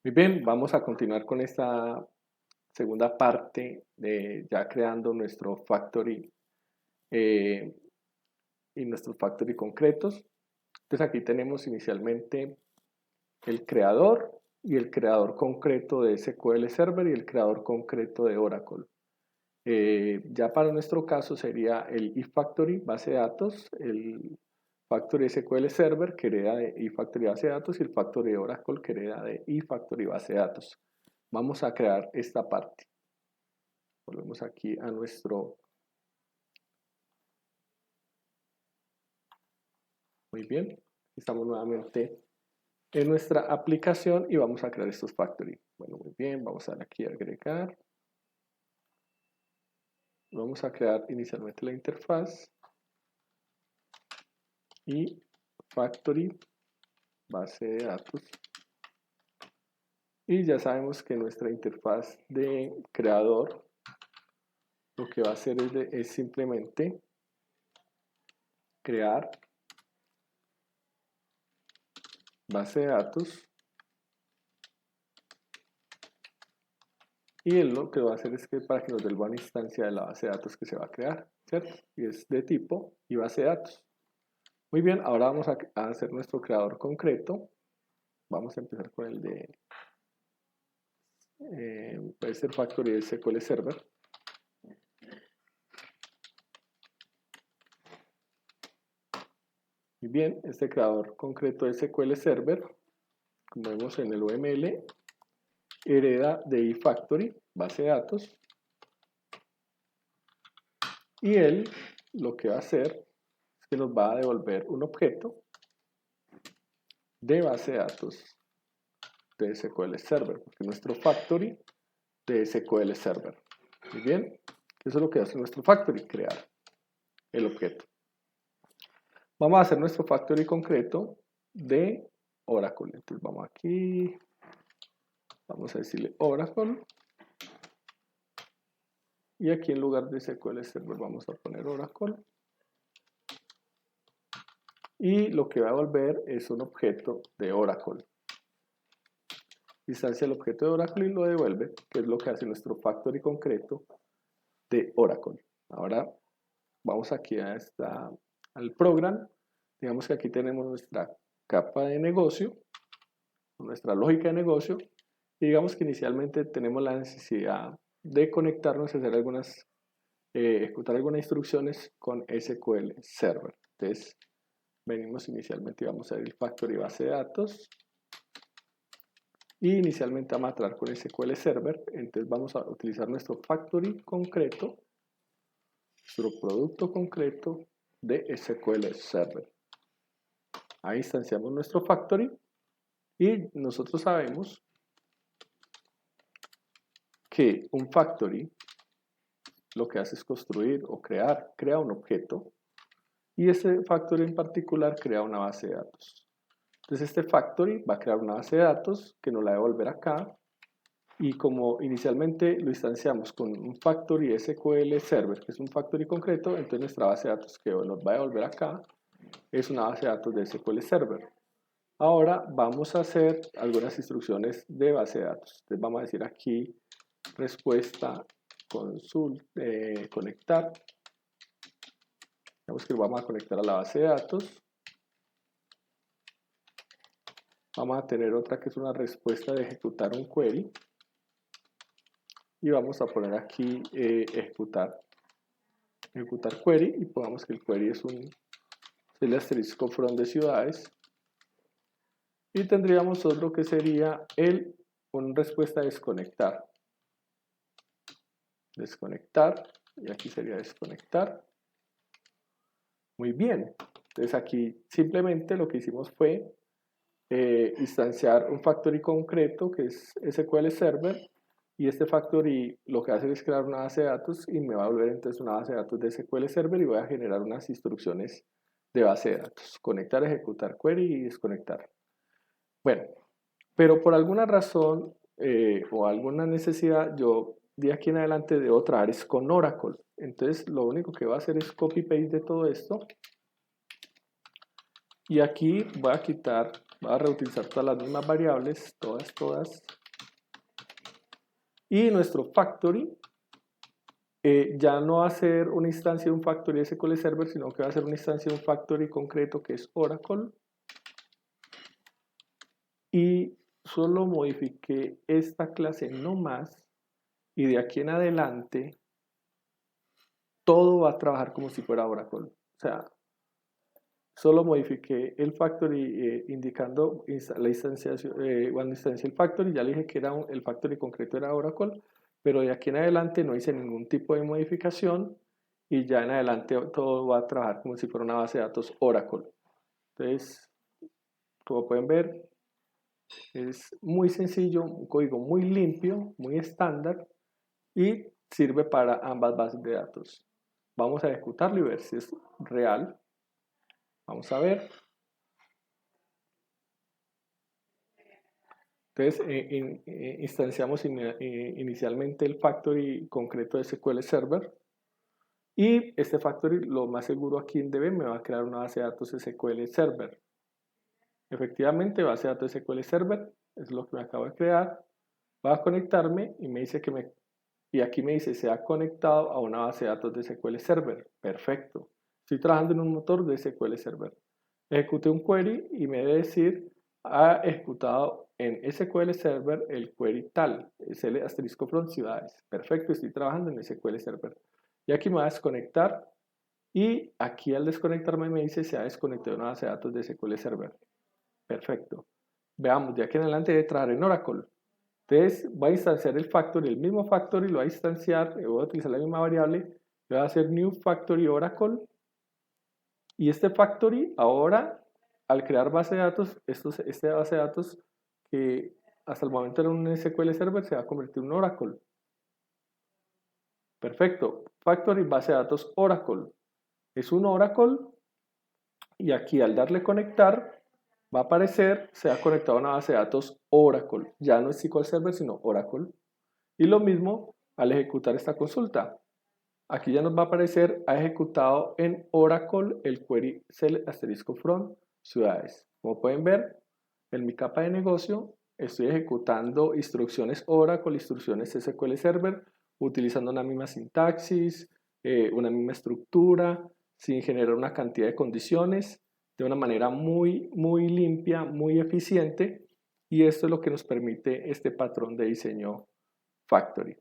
Muy bien, vamos a continuar con esta segunda parte de ya creando nuestro factory eh, y nuestros factory concretos. Entonces aquí tenemos inicialmente el creador y el creador concreto de SQL Server y el creador concreto de Oracle. Ya para nuestro caso sería el eFactory base de datos, el Factory SQL Server que hereda de eFactory base de datos y el Factory de Oracle que hereda de eFactory base de datos. Vamos a crear esta parte. Volvemos aquí a nuestro... Muy bien, estamos nuevamente en nuestra aplicación y vamos a crear estos factory. Bueno, muy bien, vamos a dar aquí a agregar. Vamos a crear inicialmente la interfaz y factory base de datos. Y ya sabemos que nuestra interfaz de creador lo que va a hacer es simplemente crear base de datos. Y él lo que va a hacer es que para que nos devuelva una instancia de la base de datos que se va a crear, ¿cierto? Y es de tipo y base de datos. Muy bien, ahora vamos a hacer nuestro creador concreto. Vamos a empezar con el de, puede ser Factory SQL Server. Muy bien, este creador concreto de SQL Server, como vemos en el UML, hereda de eFactory, base de datos, y él lo que va a hacer es que nos va a devolver un objeto de base de datos de SQL Server, porque nuestro factory de SQL Server. Muy bien, eso es lo que hace nuestro factory, crear el objeto. Vamos a hacer nuestro factory concreto de Oracle. Entonces vamos aquí, vamos a decirle Oracle. Y aquí en lugar de SQL Server vamos a poner Oracle. Y lo que va a devolver es un objeto de Oracle. Instancia el objeto de Oracle y lo devuelve, que es lo que hace nuestro factory concreto de Oracle. Ahora vamos aquí al program. Digamos que aquí tenemos nuestra capa de negocio, nuestra lógica de negocio, y digamos que inicialmente tenemos la necesidad de conectarnos y hacer ejecutar algunas instrucciones con SQL Server. Entonces, venimos inicialmente y vamos a ver el factory base de datos, y inicialmente vamos a tratar con SQL Server. Entonces vamos a utilizar nuestro factory concreto, nuestro producto concreto de SQL Server. Ahí instanciamos nuestro factory y nosotros sabemos que un factory lo que hace es construir o crea un objeto, y ese factory en particular crea una base de datos. Entonces este factory va a crear una base de datos que nos la va a devolver acá, y como inicialmente lo instanciamos con un factory SQL Server, que es un factory concreto, entonces nuestra base de datos que nos va a devolver acá es una base de datos de SQL Server. Ahora vamos a hacer algunas instrucciones de base de datos. Entonces vamos a decir aquí respuesta conectar. Digamos que lo vamos a conectar a la base de datos. Vamos a tener otra que es una respuesta de ejecutar un query. Y vamos a poner aquí ejecutar query, y pongamos que el query es el asterisco from de ciudades. Y tendríamos otro que sería una respuesta desconectar. Y aquí sería desconectar. Muy bien, entonces aquí simplemente lo que hicimos fue instanciar un factory concreto que es SQL Server, y este factory lo que hace es crear una base de datos y me va a volver entonces una base de datos de SQL Server, y voy a generar unas instrucciones de base de datos: conectar, ejecutar query y desconectar. Bueno, pero por alguna razón o alguna necesidad, yo de aquí en adelante debo trabajar es con Oracle. Entonces lo único que voy a hacer es copy paste de todo esto Y aquí voy a reutilizar todas las mismas variables, todas. Y nuestro factory ya no va a ser una instancia de un factory SQL Server, sino que va a ser una instancia de un factory concreto que es Oracle. Y solo modifiqué esta clase no más, y de aquí en adelante todo va a trabajar como si fuera Oracle. O sea, solo modifiqué el factory indicando la instanciación, cuando instancié el factory, ya le dije que el factory concreto era Oracle, pero de aquí en adelante no hice ningún tipo de modificación y ya en adelante todo va a trabajar como si fuera una base de datos Oracle. Entonces, como pueden ver, es muy sencillo, un código muy limpio, muy estándar y sirve para ambas bases de datos. Vamos a ejecutarlo y ver si es real. Vamos a ver. Entonces, instanciamos inicialmente el factory concreto de SQL Server. Y este factory, lo más seguro aquí en DB, me va a crear una base de datos SQL Server. Efectivamente, base de datos SQL Server es lo que me acabo de crear. Va a conectarme y me dice y aquí me dice se ha conectado a una base de datos de SQL Server. Perfecto. Estoy trabajando en un motor de SQL Server. Ejecuté un query y me debe decir ha ejecutado en SQL Server el query tal, SL asterisco from ciudades. Perfecto, estoy trabajando en SQL Server. Y aquí me va a desconectar y aquí al desconectarme me dice se ha desconectado una base de datos de SQL Server. Perfecto. Veamos, de aquí en adelante debe trabajar en Oracle. Entonces voy a instanciar el factory, el mismo factory lo voy a instanciar, voy a utilizar la misma variable, voy a hacer new factory Oracle y este factory ahora al crear base de datos, esta base de datos que hasta el momento era un SQL Server se va a convertir en un Oracle. Perfecto, factory base de datos Oracle. Es un Oracle y aquí al darle conectar va a aparecer, se ha conectado a una base de datos Oracle. Ya no es SQL Server sino Oracle. Y lo mismo al ejecutar esta consulta. Aquí ya nos va a aparecer, ha ejecutado en Oracle el query select asterisco from ciudades. Como pueden ver, en mi capa de negocio estoy ejecutando instrucciones Oracle, instrucciones SQL Server, utilizando una misma sintaxis, una misma estructura, sin generar una cantidad de condiciones, de una manera muy limpia, muy eficiente. Y esto es lo que nos permite este patrón de diseño Factory.